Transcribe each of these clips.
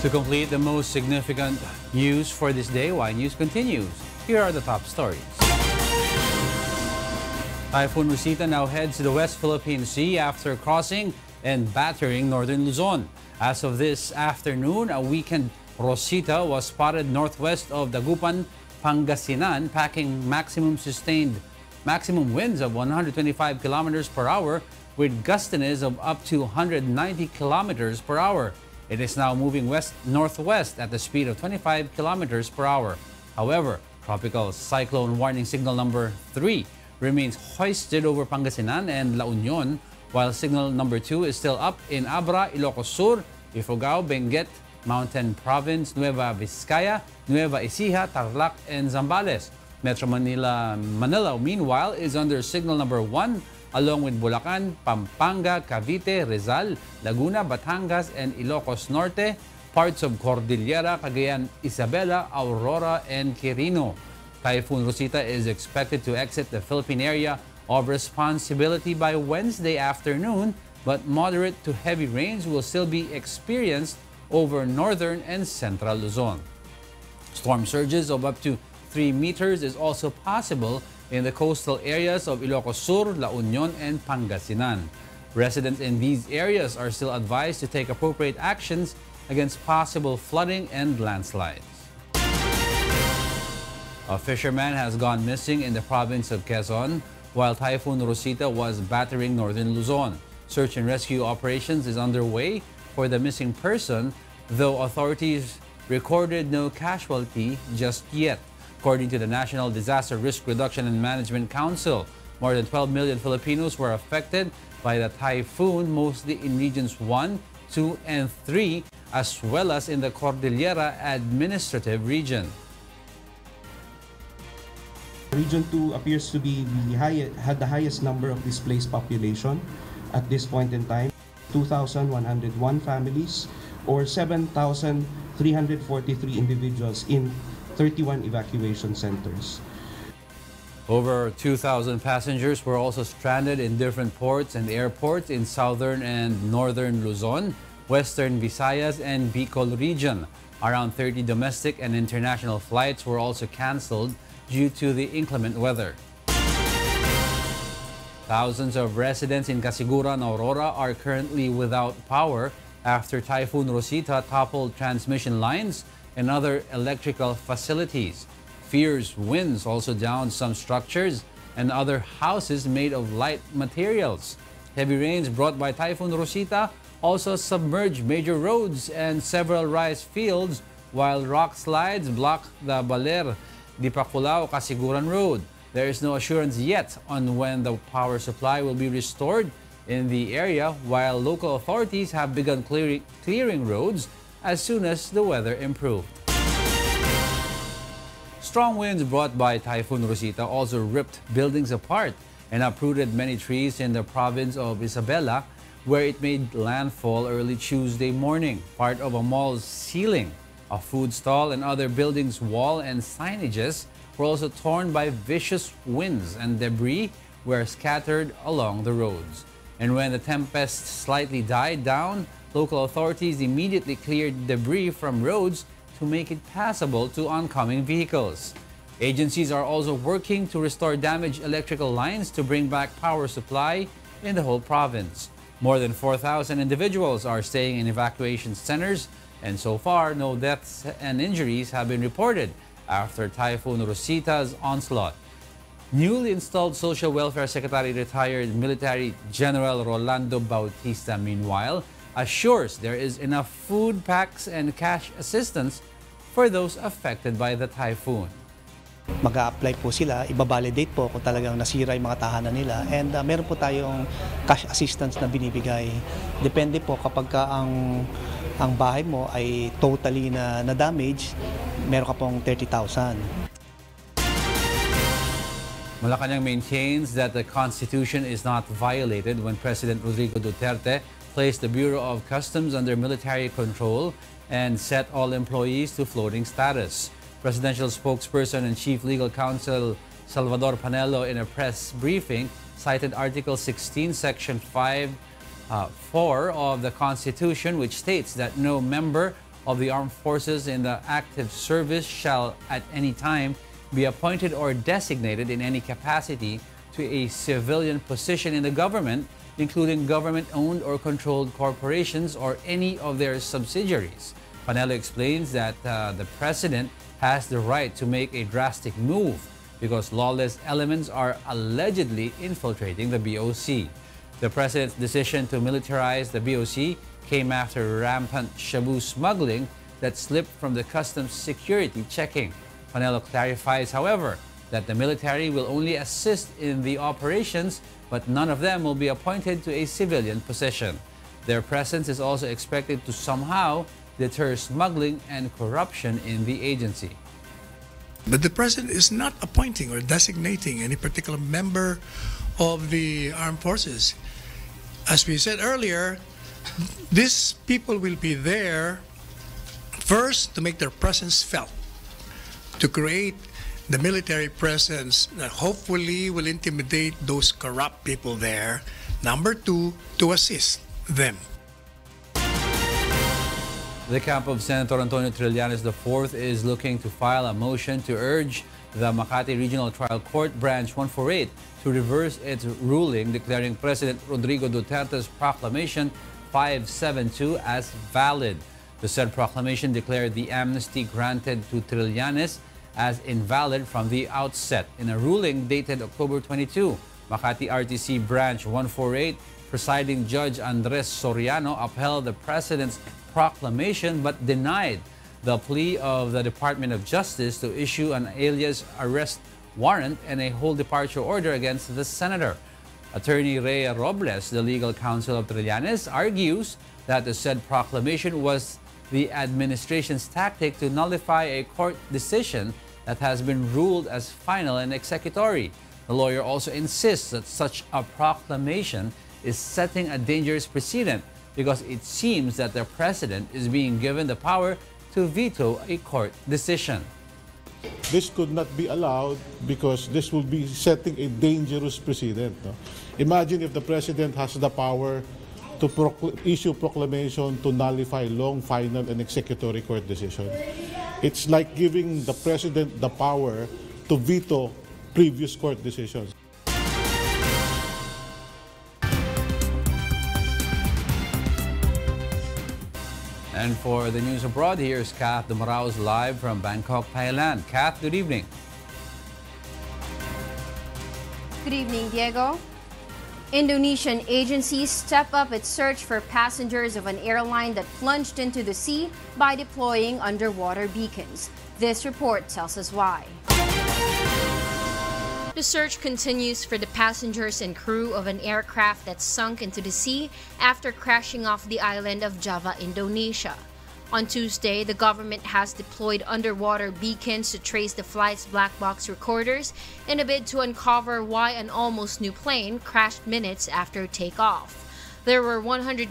To complete the most significant news for this day, Y News continues. Here are the top stories. Typhoon Rosita now heads to the West Philippine Sea after crossing and battering northern Luzon. As of this afternoon, a weakened Rosita was spotted northwest of Dagupan, Pangasinan, packing maximum winds of 125 kilometers per hour with gustiness of up to 190 kilometers per hour. It is now moving west-northwest at the speed of 25 kilometers per hour. However, tropical cyclone warning signal number 3 remains hoisted over Pangasinan and La Union, while signal number 2 is still up in Abra, Ilocos Sur, Ifugao, Benguet, Mountain Province, Nueva Vizcaya, Nueva Ecija, Tarlac, and Zambales. Metro Manila, meanwhile, is under signal number 1, along with Bulacan, Pampanga, Cavite, Rizal, Laguna, Batangas, and Ilocos Norte, parts of Cordillera, Cagayan, Isabela, Aurora, and Quirino. Typhoon Rosita is expected to exit the Philippine area of responsibility by Wednesday afternoon, but moderate to heavy rains will still be experienced over northern and central Luzon. Storm surges of up to 3 meters is also possible in the coastal areas of Ilocos Sur, La Union, and Pangasinan. Residents in these areas are still advised to take appropriate actions against possible flooding and landslides. A fisherman has gone missing in the province of Quezon while Typhoon Rosita was battering northern Luzon. Search and rescue operations is underway for the missing person, though authorities recorded no casualty just yet. According to the National Disaster Risk Reduction and Management Council, more than 12 million Filipinos were affected by the typhoon, mostly in regions 1, 2, and 3, as well as in the Cordillera Administrative Region. Region 2 appears to be had the highest number of displaced population at this point in time, 2,101 families or 7,343 individuals in 31 evacuation centers. Over 2,000 passengers were also stranded in different ports and airports in southern and northern Luzon, western Visayas, and Bicol region. Around 30 domestic and international flights were also canceled due to the inclement weather. Thousands of residents in Casiguran, Aurora are currently without power after Typhoon Rosita toppled transmission lines and other electrical facilities. Fierce winds also downed some structures and other houses made of light materials. Heavy rains brought by Typhoon Rosita also submerged major roads and several rice fields, while rock slides blocked the Baler Dipaculao Casiguran Road. There is no assurance yet on when the power supply will be restored in the area, while local authorities have begun clearing roads as soon as the weather improved. Strong winds brought by Typhoon Rosita also ripped buildings apart and uprooted many trees in the province of Isabela, where it made landfall early Tuesday morning. Part of a mall's ceiling, a food stall, and other buildings' wall and signages were also torn by vicious winds, and debris were scattered along the roads. And when the tempest slightly died down, local authorities immediately cleared debris from roads to make it passable to oncoming vehicles. Agencies are also working to restore damaged electrical lines to bring back power supply in the whole province. More than 4,000 individuals are staying in evacuation centers, and so far, no deaths and injuries have been reported after Typhoon Rosita's onslaught. Newly installed Social Welfare Secretary retired Military General Rolando Bautista, meanwhile, assures there is enough food packs and cash assistance for those affected by the typhoon. Mag-a-apply po sila, ibabalidate po kung talagang nasira yung mga tahanan nila, and meron po tayong cash assistance na binibigay. Depende po kapag ang bahay mo ay totally na damage, meron ka pong 30,000. Malacanang maintains that the Constitution is not violated when President Rodrigo Duterte placed the Bureau of Customs under military control and set all employees to floating status. Presidential spokesperson and Chief Legal Counsel Salvador Panelo, in a press briefing, cited Article 16, Section 5, 4 of the Constitution, which states that no member of the armed forces in the active service shall at any time be appointed or designated in any capacity to a civilian position in the government, including government-owned or controlled corporations or any of their subsidiaries. Panelo explains that the President has the right to make a drastic move because lawless elements are allegedly infiltrating the BOC. The President's decision to militarize the BOC came after rampant shabu smuggling that slipped from the customs security checking. Panelo clarifies, however, that the military will only assist in the operations, but none of them will be appointed to a civilian position. Their presence is also expected to somehow deter smuggling and corruption in the agency. But the President is not appointing or designating any particular member of the armed forces. As we said earlier, these people will be there first to make their presence felt, to create the military presence that hopefully will intimidate those corrupt people there. Number two, to assist them. The camp of Senator Antonio Trillanes IV is looking to file a motion to urge the Makati Regional Trial Court Branch 148 to reverse its ruling declaring President Rodrigo Duterte's proclamation 572 as valid. The said proclamation declared the amnesty granted to Trillanes as invalid from the outset. In a ruling dated October 22, Makati RTC Branch 148 presiding Judge Andres Soriano upheld the President's proclamation but denied the plea of the Department of Justice to issue an alias arrest warrant and a whole departure order against the senator. Attorney Rhea Robles, the legal counsel of Trillanes, argues that the said proclamation was the administration's tactic to nullify a court decision that has been ruled as final and executory. The lawyer also insists that such a proclamation is setting a dangerous precedent because it seems that the President is being given the power to veto a court decision. This could not be allowed because this will be setting a dangerous precedent. No? Imagine if the President has the power to issue proclamation to nullify long, final, and executory court decision. It's like giving the President the power to veto previous court decisions. And for the news abroad, here's Kath Dumaraos live from Bangkok, Thailand. Kath, good evening. Good evening, Diego. Indonesian agencies step up its search for passengers of an airline that plunged into the sea by deploying underwater beacons. This report tells us why. The search continues for the passengers and crew of an aircraft that sunk into the sea after crashing off the island of Java, Indonesia. On Tuesday, the government has deployed underwater beacons to trace the flight's black box recorders in a bid to uncover why an almost new plane crashed minutes after takeoff. There were 189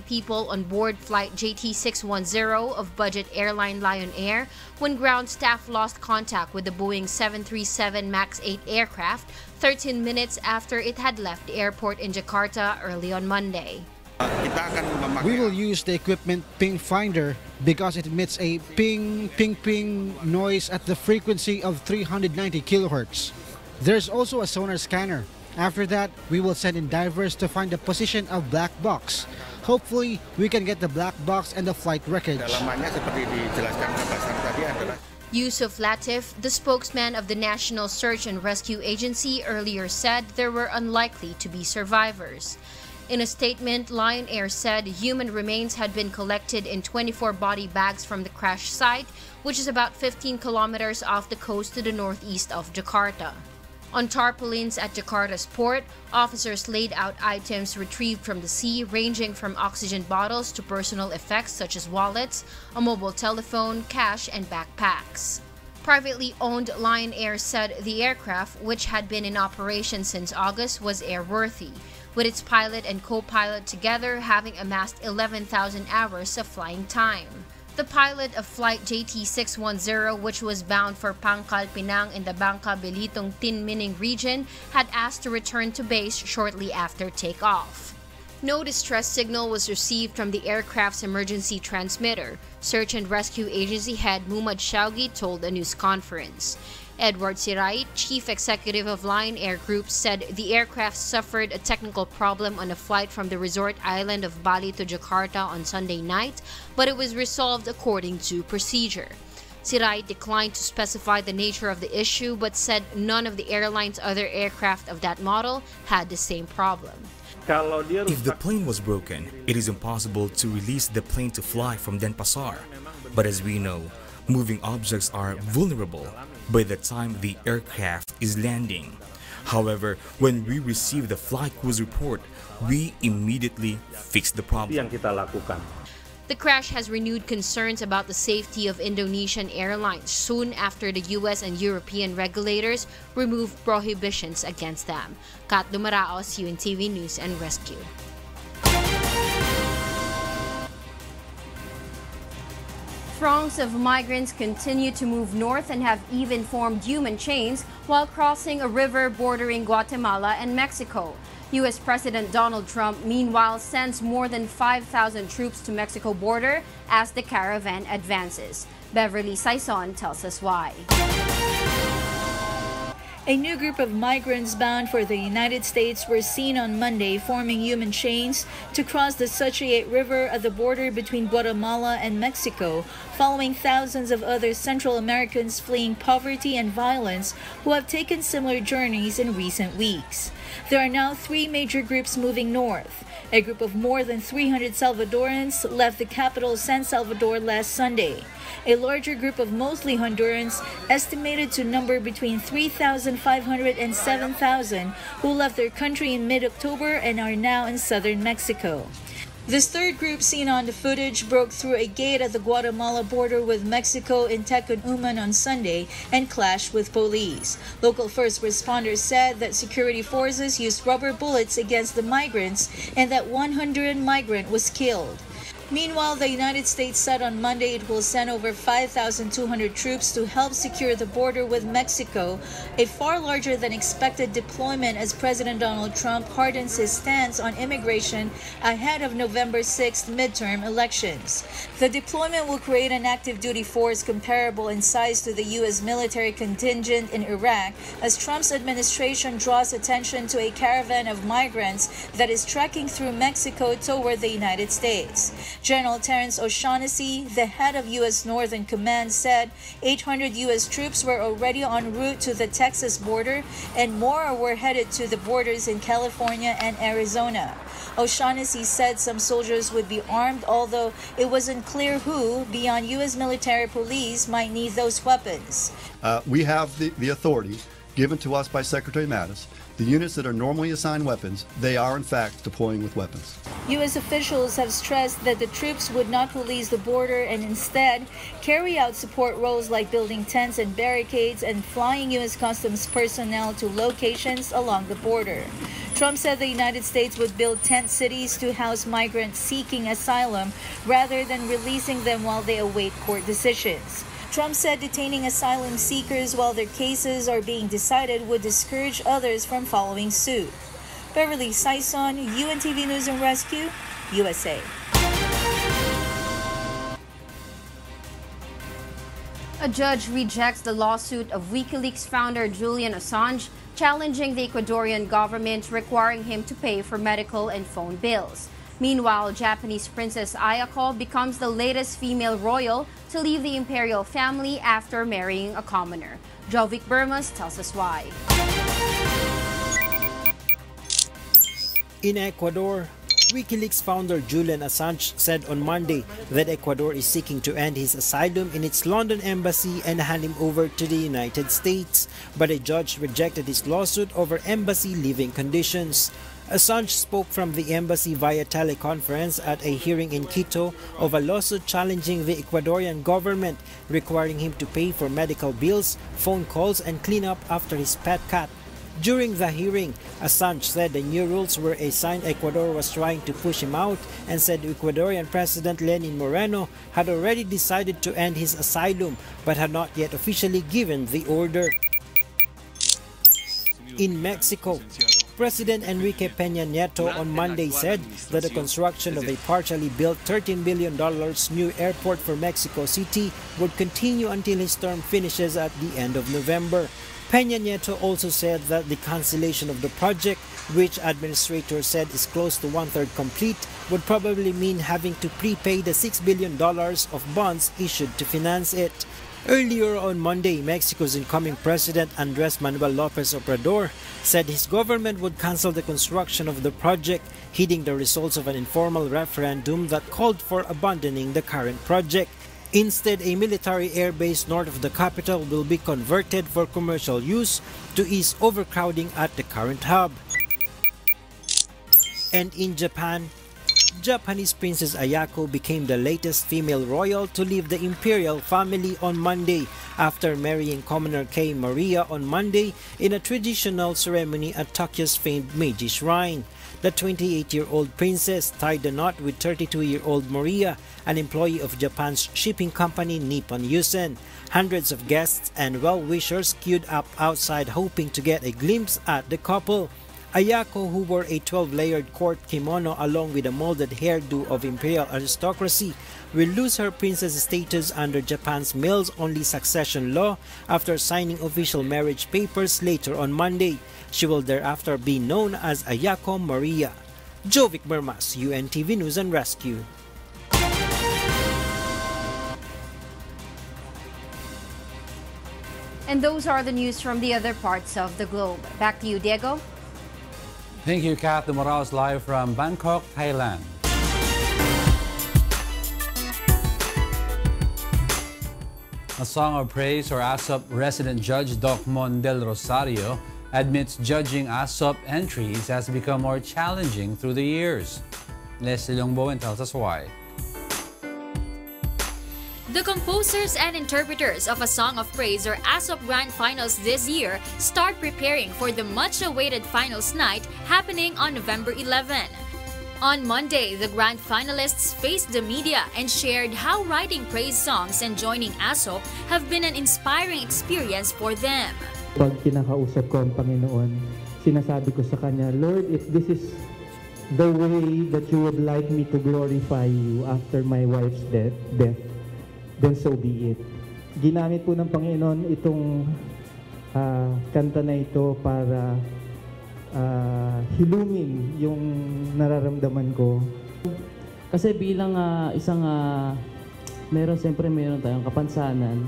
people on board flight JT610 of budget airline Lion Air when ground staff lost contact with the Boeing 737 MAX 8 aircraft 13 minutes after it had left the airport in Jakarta early on Monday. We will use the equipment ping finder because it emits a ping, ping, ping noise at the frequency of 390 kilohertz. There's also a sonar scanner. After that, we will send in divers to find the position of black box. Hopefully, we can get the black box and the flight wreckage. Yusuf Latif, the spokesman of the National Search and Rescue Agency, earlier said there were unlikely to be survivors. In a statement, Lion Air said human remains had been collected in 24 body bags from the crash site, which is about 15 kilometers off the coast to the northeast of Jakarta. On tarpaulins at Jakarta's port, officers laid out items retrieved from the sea ranging from oxygen bottles to personal effects such as wallets, a mobile telephone, cash, and backpacks. Privately owned Lion Air said the aircraft, which had been in operation since August, was airworthy, with its pilot and co-pilot together having amassed 11,000 hours of flying time. The pilot of flight JT610, which was bound for Pangkal Pinang in the Bangka Belitung Tinmining region, had asked to return to base shortly after takeoff. No distress signal was received from the aircraft's emergency transmitter, Search and Rescue Agency head Mumad Shaugi told a news conference. Edward Siray, chief executive of Lion Air Group, said the aircraft suffered a technical problem on a flight from the resort island of Bali to Jakarta on Sunday night, but it was resolved according to procedure. Siray declined to specify the nature of the issue but said none of the airline's other aircraft of that model had the same problem. If the plane was broken, it is impossible to release the plane to fly from Denpasar. But as we know, moving objects are vulnerable by the time the aircraft is landing. However, when we received the flight crews report, we immediately fixed the problem. The crash has renewed concerns about the safety of Indonesian airlines soon after the US and European regulators removed prohibitions against them. Kat Dumaraos, UNTV News and Rescue. Throngs of migrants continue to move north and have even formed human chains while crossing a river bordering Guatemala and Mexico. U.S. President Donald Trump, meanwhile, sends more than 5,000 troops to Mexico border as the caravan advances. Beverly Saison tells us why. A new group of migrants bound for the United States were seen on Monday forming human chains to cross the Suchiate River at the border between Guatemala and Mexico, following thousands of other Central Americans fleeing poverty and violence who have taken similar journeys in recent weeks. There are now three major groups moving north. A group of more than 300 Salvadorans left the capital San Salvador last Sunday. A larger group of mostly Hondurans, estimated to number between 3,500 and 7,000, who left their country in mid-October and are now in southern Mexico. This third group, seen on the footage, broke through a gate at the Guatemala border with Mexico in Tecon on Sunday and clashed with police. Local first responders said that security forces used rubber bullets against the migrants and that one Honduran migrant was killed. Meanwhile, the United States said on Monday it will send over 5,200 troops to help secure the border with Mexico, a far larger than expected deployment as President Donald Trump hardens his stance on immigration ahead of November 6th midterm elections. The deployment will create an active duty force comparable in size to the U.S. military contingent in Iraq as Trump's administration draws attention to a caravan of migrants that is trekking through Mexico toward the United States. General Terrence O'Shaughnessy, the head of U.S. Northern Command, said 800 U.S. troops were already en route to the Texas border and more were headed to the borders in California and Arizona. O'Shaughnessy said some soldiers would be armed, although it wasn't clear who, beyond U.S. military police, might need those weapons. We have the authority given to us by Secretary Mattis. The units that are normally assigned weapons, they are in fact deploying with weapons. U.S. officials have stressed that the troops would not police the border and instead carry out support roles like building tents and barricades and flying U.S. Customs personnel to locations along the border. Trump said the United States would build tent cities to house migrants seeking asylum rather than releasing them while they await court decisions. Trump said detaining asylum seekers while their cases are being decided would discourage others from following suit. Beverly Saison, UNTV News and Rescue, USA. A judge rejects the lawsuit of WikiLeaks founder Julian Assange, challenging the Ecuadorian government requiring him to pay for medical and phone bills. Meanwhile, Japanese Princess Ayako becomes the latest female royal to leave the imperial family after marrying a commoner. Jovic Burmas tells us why. In Ecuador, WikiLeaks founder Julian Assange said on Monday that Ecuador is seeking to end his asylum in its London embassy and hand him over to the United States, but a judge rejected his lawsuit over embassy living conditions. Assange spoke from the embassy via teleconference at a hearing in Quito of a lawsuit challenging the Ecuadorian government, requiring him to pay for medical bills, phone calls, and cleanup after his pet cat. During the hearing, Assange said the new rules were a sign Ecuador was trying to push him out and said Ecuadorian President Lenin Moreno had already decided to end his asylum but had not yet officially given the order. In Mexico, President Enrique Peña Nieto on Monday said that the construction of a partially built $13 billion new airport for Mexico City would continue until his term finishes at the end of November. Peña Nieto also said that the cancellation of the project, which administrators said is close to one-third complete, would probably mean having to prepay the $6 billion of bonds issued to finance it. Earlier on Monday, Mexico's incoming President Andrés Manuel López Obrador said his government would cancel the construction of the project, heeding the results of an informal referendum that called for abandoning the current project. Instead, a military airbase north of the capital will be converted for commercial use to ease overcrowding at the current hub. And in Japan, Japanese Princess Ayako became the latest female royal to leave the imperial family on Monday after marrying commoner Kei Maria on Monday in a traditional ceremony at Tokyo's famed Meiji Shrine. The 28-year-old princess tied the knot with 32-year-old Maria, an employee of Japan's shipping company Nippon Yusen. Hundreds of guests and well-wishers queued up outside hoping to get a glimpse at the couple. Ayako, who wore a 12-layered court kimono along with a molded hairdo of imperial aristocracy, will lose her princess status under Japan's males-only succession law after signing official marriage papers later on Monday. She will thereafter be known as Ayako Maria. Jovic Bermas, UNTV News and Rescue. And those are the news from the other parts of the globe. Back to you, Diego. Thank you, Kat. The Morales live from Bangkok, Thailand. A song of praise or ASOP resident judge Doc Mon del Rosario admits judging ASOP entries has become more challenging through the years. Leslie Longbowen tells us why. The composers and interpreters of A Song of Praise or ASOP Grand Finals this year start preparing for the much-awaited finals night happening on November 11. On Monday, the grand finalists faced the media and shared how writing praise songs and joining ASOP have been an inspiring experience for them. Pag kinakausap ko ang Panginoon, sinasabi ko sa Kanya, Lord, if this is the way that you would like me to glorify you after my wife's death, then so be it. Ginamit po ng Panginoon itong kanta na ito para hilumin yung nararamdaman ko. Kasi bilang isang meron tayong kapansanan.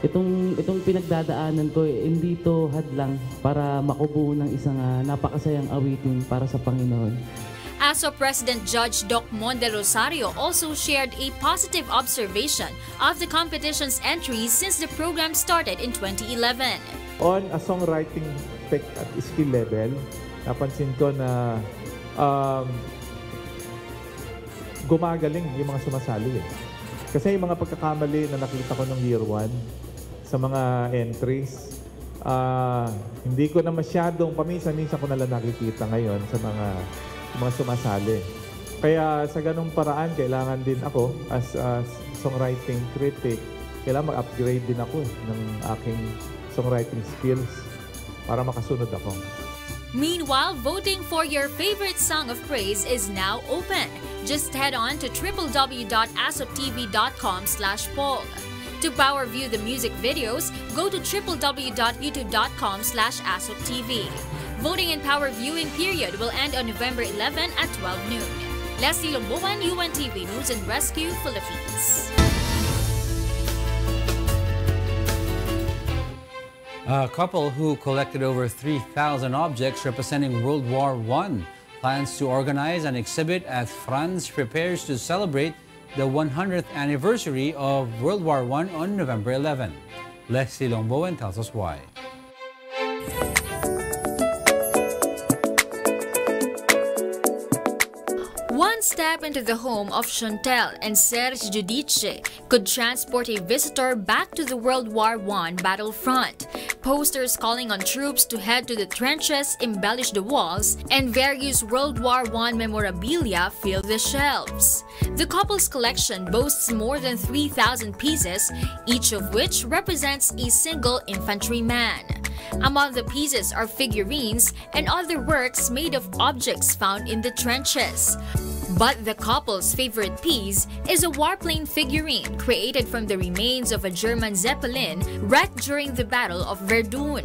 Itong pinagdadaanan ko hindi to hadlang para makubuo ng isang napakasayang awitin para sa Panginoon. ASOP President Judge Doc Mon del Rosario also shared a positive observation of the competition's entries since the program started in 2011. On a songwriting at skill level, napansin ko na gumagaling yung mga sumasali. Kasi yung mga pagkakamali na nakita ko nung year 1 sa mga entries, hindi ko na masyadong, paminsan-minsan ko nalang nakikita ngayon sa mga sumasali. Kaya sa ganung paraan, kailangan din ako as a songwriting critic, kailangan mag-upgrade din ako ng aking songwriting skills para makasunod ako. Meanwhile, voting for your favorite song of praise is now open. Just head on to www.asoptv.com/poll. To power view the music videos, go to www.youtube.com/asoptv. Voting and power viewing period will end on November 11 at 12 noon. Leslie Lomboan, UNTV News and Rescue, Philippines. A couple who collected over 3,000 objects representing World War I plans to organize an exhibit as France prepares to celebrate the 100th anniversary of World War I on November 11. Leslie Longbowen tells us why. One step into the home of Chantel and Serge Judice could transport a visitor back to the World War I battlefront. Posters calling on troops to head to the trenches embellish the walls, and various World War I memorabilia fill the shelves. The couple's collection boasts more than 3,000 pieces, each of which represents a single infantryman. Among the pieces are figurines and other works made of objects found in the trenches. But the couple's favorite piece is a warplane figurine created from the remains of a German Zeppelin wrecked during the Battle of Verdun.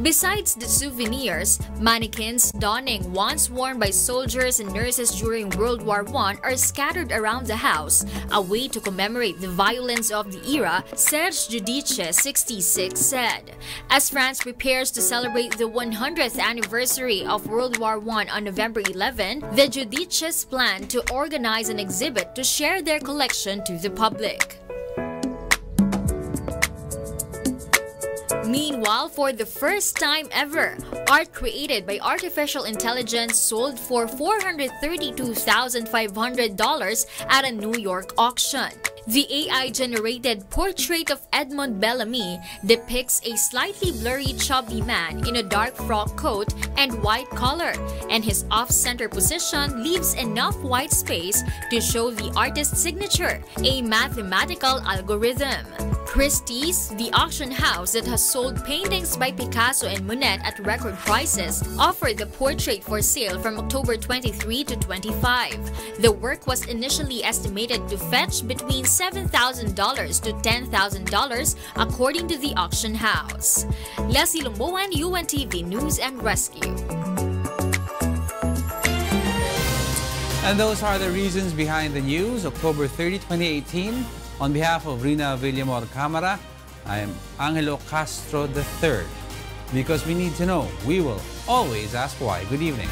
Besides the souvenirs, mannequins donning ones worn by soldiers and nurses during World War I are scattered around the house, a way to commemorate the violence of the era, Serge Judice, 66, said. As France prepares to celebrate the 100th anniversary of World War I on November 11, the Judices plan to organize an exhibit to share their collection to the public. Meanwhile, for the first time ever, art created by artificial intelligence sold for $432,500 at a New York auction. The AI-generated portrait of Edmond Bellamy depicts a slightly blurry chubby man in a dark frock coat and white collar, and his off-center position leaves enough white space to show the artist's signature, a mathematical algorithm. Christie's, the auction house that has sold paintings by Picasso and Monet at record prices, offered the portrait for sale from October 23 to 25. The work was initially estimated to fetch between $7,000 to $10,000 according to the auction house. Leslie Lumboan, UNTV News and Rescue. And those are the reasons behind the news, October 30, 2018. On behalf of Rheena Villamor-Camara, I am Angelo Castro III. Because we need to know, we will always ask why. Good evening.